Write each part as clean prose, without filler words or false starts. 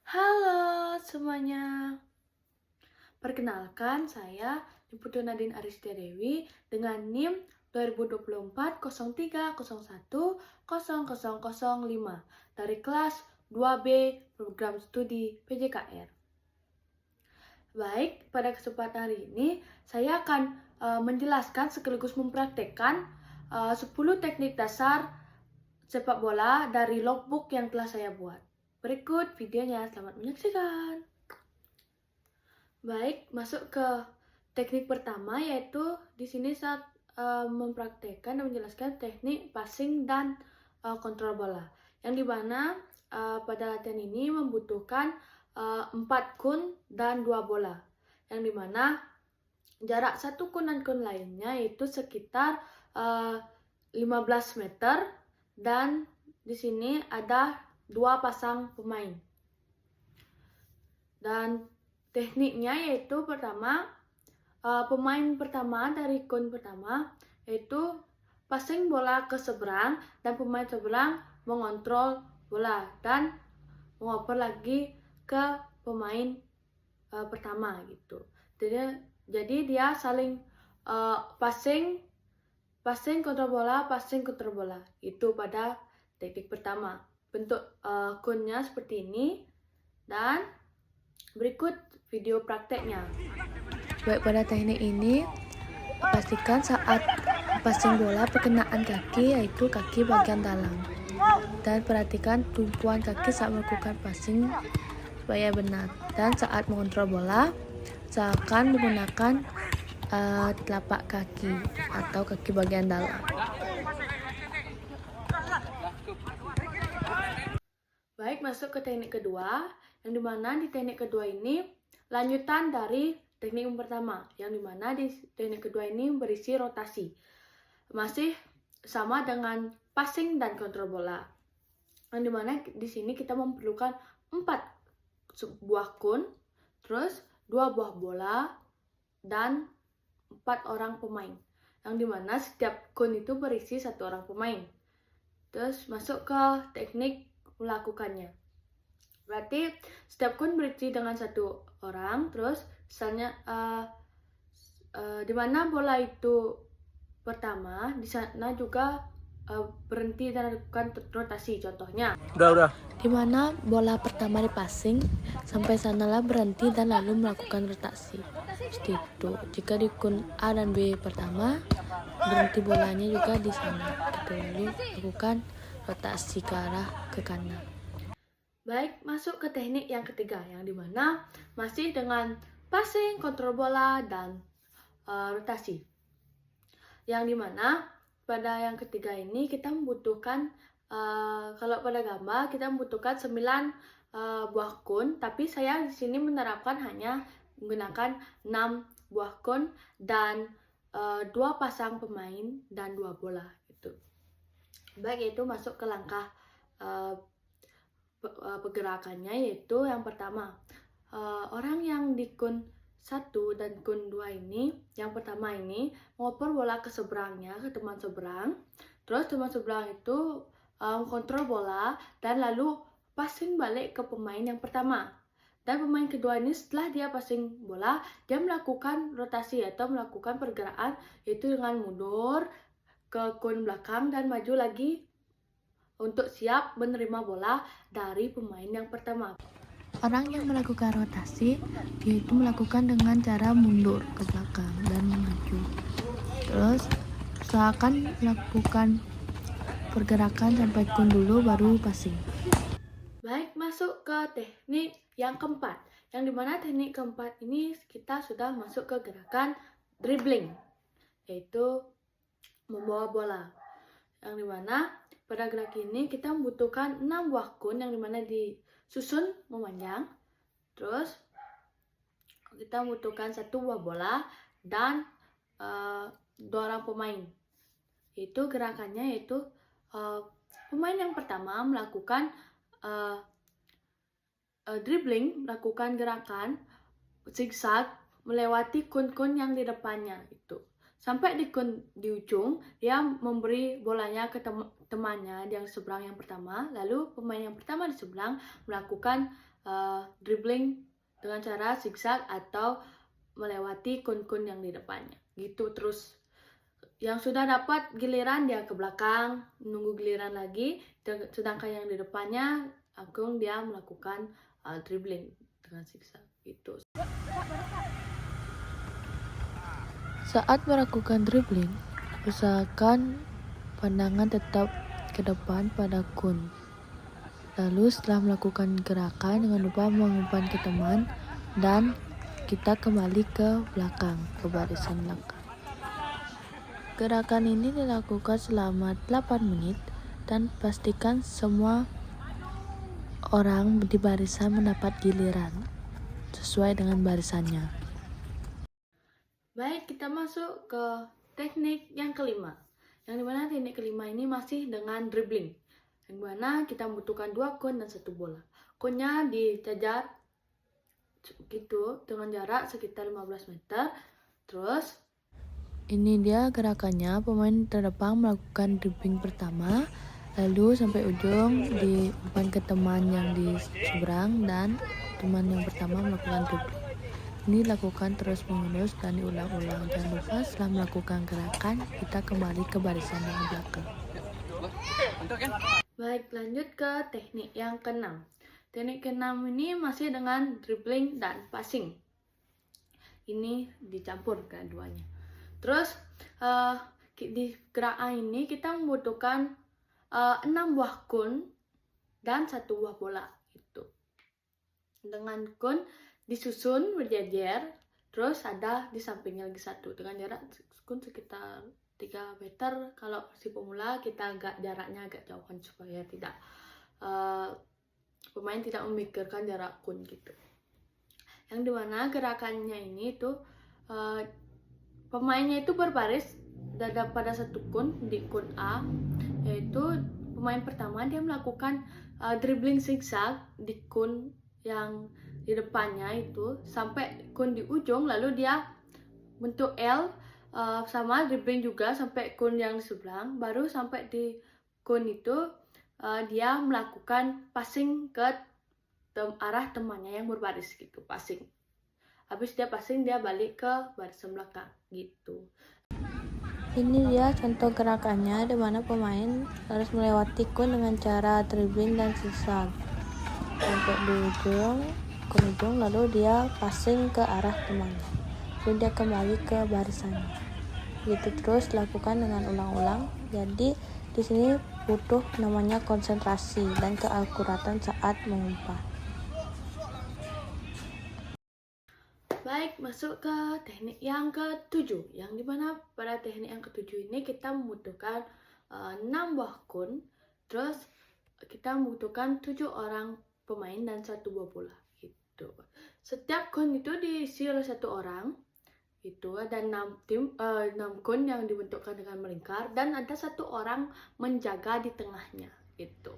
Halo semuanya, perkenalkan saya Niputu Nadine Aristia Dewi dengan NIM 2024 0301 0005 dari kelas 2B Program Studi PJKR. Baik, pada kesempatan hari ini saya akan menjelaskan sekaligus mempraktekkan 10 teknik dasar sepak bola dari logbook yang telah saya buat. Berikut videonya, selamat menyaksikan. Baik, masuk ke teknik pertama, yaitu di sini saya mempraktekkan dan menjelaskan teknik passing dan kontrol bola. Yang dimana pada latihan ini membutuhkan 4 kun dan 2 bola. Yang dimana jarak satu kun dan kun lainnya itu sekitar 15 meter dan di sini ada 2 pasang pemain. Dan tekniknya yaitu pertama, pemain pertama dari kun pertama yaitu passing bola ke seberang dan pemain seberang mengontrol bola dan mengoper lagi ke pemain pertama gitu. Jadi dia saling passing kontrol bola itu pada teknik pertama. Bentuk kunnya seperti ini dan berikut video prakteknya. Baik, pada teknik ini pastikan saat passing bola perkenaan kaki yaitu kaki bagian dalam, dan perhatikan tumpuan kaki saat melakukan passing supaya benar. Dan saat mengontrol bola usahakan menggunakan telapak kaki atau kaki bagian dalam. Baik, masuk ke teknik kedua, yang dimana di teknik kedua ini lanjutan dari teknik yang pertama, yang dimana di teknik kedua ini berisi rotasi. Masih sama dengan passing dan kontrol bola. Yang dimana di sini kita memerlukan 4 buah kun, terus 2 buah bola, dan 4 orang pemain. Yang dimana setiap kun itu berisi 1 orang pemain. Terus masuk ke teknik melakukannya. Berarti setiap kun berisi dengan 1 orang, terus misalnya di mana bola itu pertama, di sana juga berhenti dan lakukan rotasi. Contohnya, Di mana bola pertama dipassing, sampai sanalah berhenti dan lalu melakukan rotasi. Seperti itu. Jika di kun A dan B pertama, berhenti bolanya juga di sana. Gitu, lalu lakukan rotasi ke arah ke kanan. baik, masuk ke teknik yang ketiga, yang dimana masih dengan passing, kontrol bola, dan rotasi. Yang dimana pada yang ketiga ini kita membutuhkan, kalau pada gambar kita membutuhkan 9 buah kun, tapi saya di sini menerapkan hanya menggunakan 6 buah kun dan 2 pasang pemain dan 2 bola gitu. Baik, itu masuk ke langkah pergerakannya, yaitu yang pertama, orang yang di kun 1 dan kun 2 ini, yang pertama ini mengoper bola ke seberangnya, ke teman seberang, terus teman seberang itu kontrol bola dan lalu passing balik ke pemain yang pertama. Dan pemain kedua ini setelah dia passing bola, dia melakukan rotasi atau melakukan pergerakan, yaitu dengan mundur ke kun belakang dan maju lagi untuk siap menerima bola dari pemain yang pertama. Orang yang melakukan rotasi, yaitu melakukan dengan cara mundur ke belakang dan maju. Terus usahakan melakukan pergerakan sampai kun dulu baru passing. Baik, masuk ke teknik yang keempat, yang dimana teknik keempat ini kita sudah masuk ke gerakan dribbling, yaitu membawa bola. Yang dimana pada gerak ini kita membutuhkan 6 buah kun, yang dimana disusun memanjang. Terus kita membutuhkan 1 buah bola dan 2 orang pemain. Itu gerakannya yaitu pemain yang pertama melakukan dribbling, melakukan gerakan zigzag melewati kun-kun yang di depannya itu. Sampai di ujung, dia memberi bolanya ke temannya yang seberang yang pertama, lalu pemain yang pertama di seberang melakukan dribbling dengan cara zigzag atau melewati kun-kun yang di depannya. Gitu terus. Yang sudah dapat giliran dia ke belakang, menunggu giliran lagi, sedangkan yang di depannya langsung dia melakukan dribbling dengan zigzag gitu. Saat melakukan dribbling, usahakan pandangan tetap ke depan pada kun. Lalu setelah melakukan gerakan, jangan lupa mengumpan ke teman dan kita kembali ke belakang, ke barisan belakang. Gerakan ini dilakukan selama 8 menit dan pastikan semua orang di barisan mendapat giliran sesuai dengan barisannya. Baik, kita masuk ke teknik yang kelima. Yang dimana teknik kelima ini masih dengan dribbling. Yang dimana kita membutuhkan 2 kun dan 1 bola. Kunnya dijajar gitu dengan jarak sekitar 15 meter. Terus Ini dia gerakannya, pemain terdepan melakukan dribbling pertama, lalu sampai ujung diumpan ke teman yang di seberang dan teman yang pertama melakukan dribbling. Ini dilakukan terus menerus dan diulang-ulang. Jangan lupa setelah melakukan gerakan, kita kembali ke barisan yang belakang. baik, lanjut ke teknik yang keenam. Teknik keenam ini masih dengan dribbling dan passing. Ini dicampur keduanya. Terus di gerakan ini kita membutuhkan 6 buah kun dan 1 buah bola itu. Dengan kun disusun berjejer, terus ada di sampingnya lagi 1 dengan jarak kun sekitar 3 meter. Kalau si pemula kita jaraknya agak jauhan supaya tidak pemain tidak memikirkan jarak kun gitu. Yang dimana gerakannya ini tuh pemainnya itu berbaris pada 1 kun di kun A, yaitu pemain pertama dia melakukan dribbling zigzag di kun yang di depannya itu sampai kun di ujung, lalu dia bentuk L sama dribbling juga sampai kun yang di seberang, baru sampai di kun itu dia melakukan passing ke arah temannya yang berbaris gitu, passing. Habis dia passing, dia balik ke barisan belakang gitu. Ini dia contoh gerakannya, di mana pemain harus melewati kun dengan cara dribbling dan zigzag sampai di ujung, lalu dia passing ke arah temannya, lalu dia kembali ke barisannya. Gitu terus lakukan dengan ulang-ulang. Jadi di sini butuh namanya konsentrasi dan keakuratan saat mengumpan. Baik, masuk ke teknik yang ke-7, yang dimana pada teknik yang ke-7 ini kita membutuhkan 6 buah kun, terus kita membutuhkan 7 orang pemain dan 1 buah bola gitu. Setiap kun itu diisi oleh 1 orang itu, ada 6 kun yang dibentukkan dengan melingkar dan ada 1 orang menjaga di tengahnya gitu.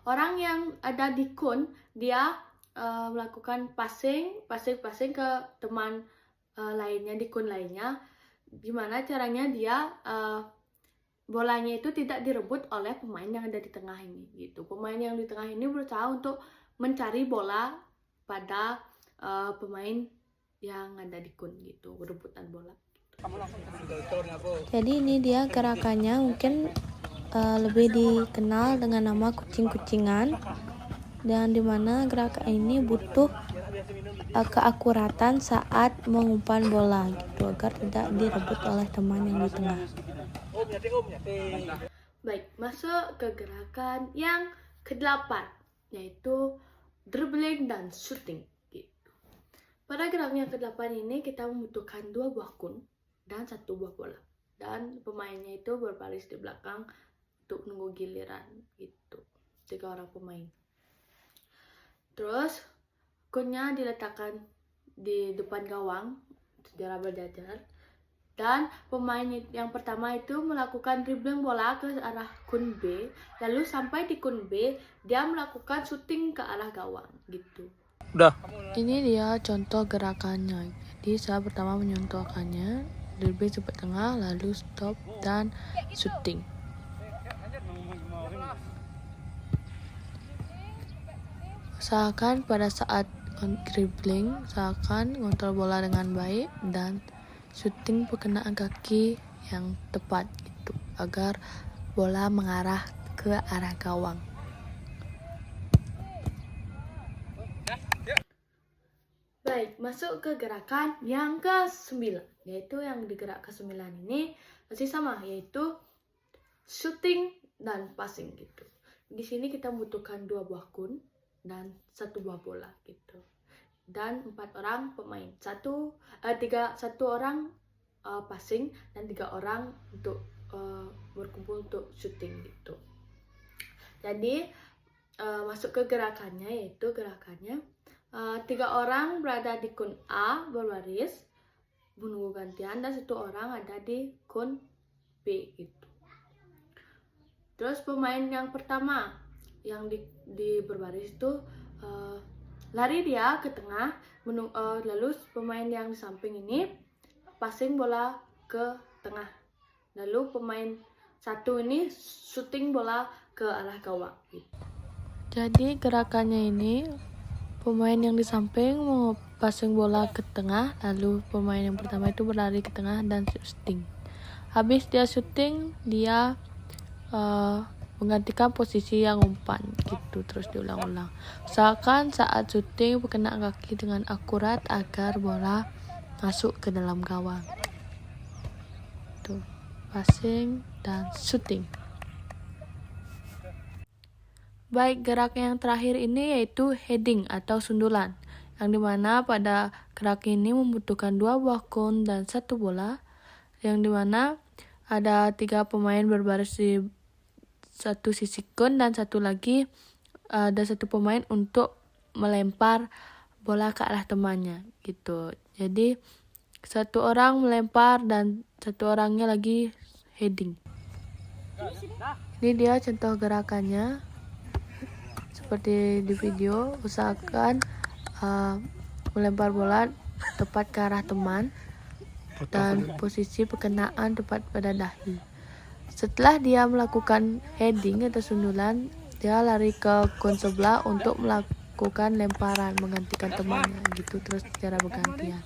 Orang yang ada di kun dia melakukan passing ke teman lainnya di kun lainnya. Gimana caranya dia bolanya itu tidak direbut oleh pemain yang ada di tengah ini gitu. Pemain yang di tengah ini berusaha untuk mencari bola pada pemain yang ada di kun gitu, berebutan bola. Jadi ini dia gerakannya, mungkin lebih dikenal dengan nama kucing-kucingan, dan dimana gerakan ini butuh keakuratan saat mengumpan bola gitu, agar tidak direbut oleh teman yang di tengah. Baik, masuk ke gerakan yang ke-8, yaitu dribbling dan shooting gitu. Pada gerakan yang ke-8 ini kita membutuhkan 2 buah kun dan 1 buah bola, dan pemainnya itu berbaris di belakang untuk menunggu giliran gitu, 3 orang pemain. Terus kunnya diletakkan di depan gawang secara berjajar, dan pemain yang pertama itu melakukan dribbling bola ke arah kun B, lalu sampai di kun B dia melakukan shooting ke arah gawang gitu. Ini dia contoh gerakannya. Jadi saya pertama menyontohkannya, dribbling sampai tengah, lalu stop dan shooting. Usahakan pada saat dribbling, usahakan ngontrol bola dengan baik dan syuting perkenaan kaki yang tepat gitu, agar bola mengarah ke arah gawang. Baik, masuk ke gerakan yang ke-9, yaitu yang di gerak ke-9 ini masih sama, yaitu shooting dan passing gitu. Di sini kita membutuhkan 2 buah kun dan 1 buah bola gitu. Dan 4 orang pemain. 1 orang passing dan 3 orang untuk berkumpul untuk shooting gitu. Jadi masuk ke gerakannya, yaitu gerakannya 3 orang berada di kun A berbaris menunggu gantian dan 1 orang ada di kun B gitu. Terus pemain yang pertama yang di berbaris itu lari dia ke tengah, lalu pemain yang di samping ini passing bola ke tengah, lalu pemain satu ini shooting bola ke arah gawang gitu. Jadi gerakannya ini pemain yang di samping mau passing bola ke tengah, lalu pemain yang pertama itu berlari ke tengah dan shooting. Habis dia shooting, dia menggantikan posisi yang umpan gitu, terus diulang-ulang. Usahakan saat shooting perkenaan kaki dengan akurat agar bola masuk ke dalam gawang. Tuh, passing dan shooting. Baik, gerak yang terakhir ini yaitu heading atau sundulan, yang dimana pada gerak ini membutuhkan 2 buah kun dan 1 bola, yang dimana ada 3 pemain berbaris di satu sisi kun dan satu lagi ada 1 pemain untuk melempar bola ke arah temannya gitu. Jadi 1 orang melempar dan 1 orangnya lagi heading. Ini dia contoh gerakannya. Seperti di video, usahakan melempar bola tepat ke arah teman dan posisi perkenaan tepat pada dahi. Setelah dia melakukan heading atau sundulan, dia lari ke kun sebelah untuk melakukan lemparan menggantikan temannya gitu, terus secara bergantian.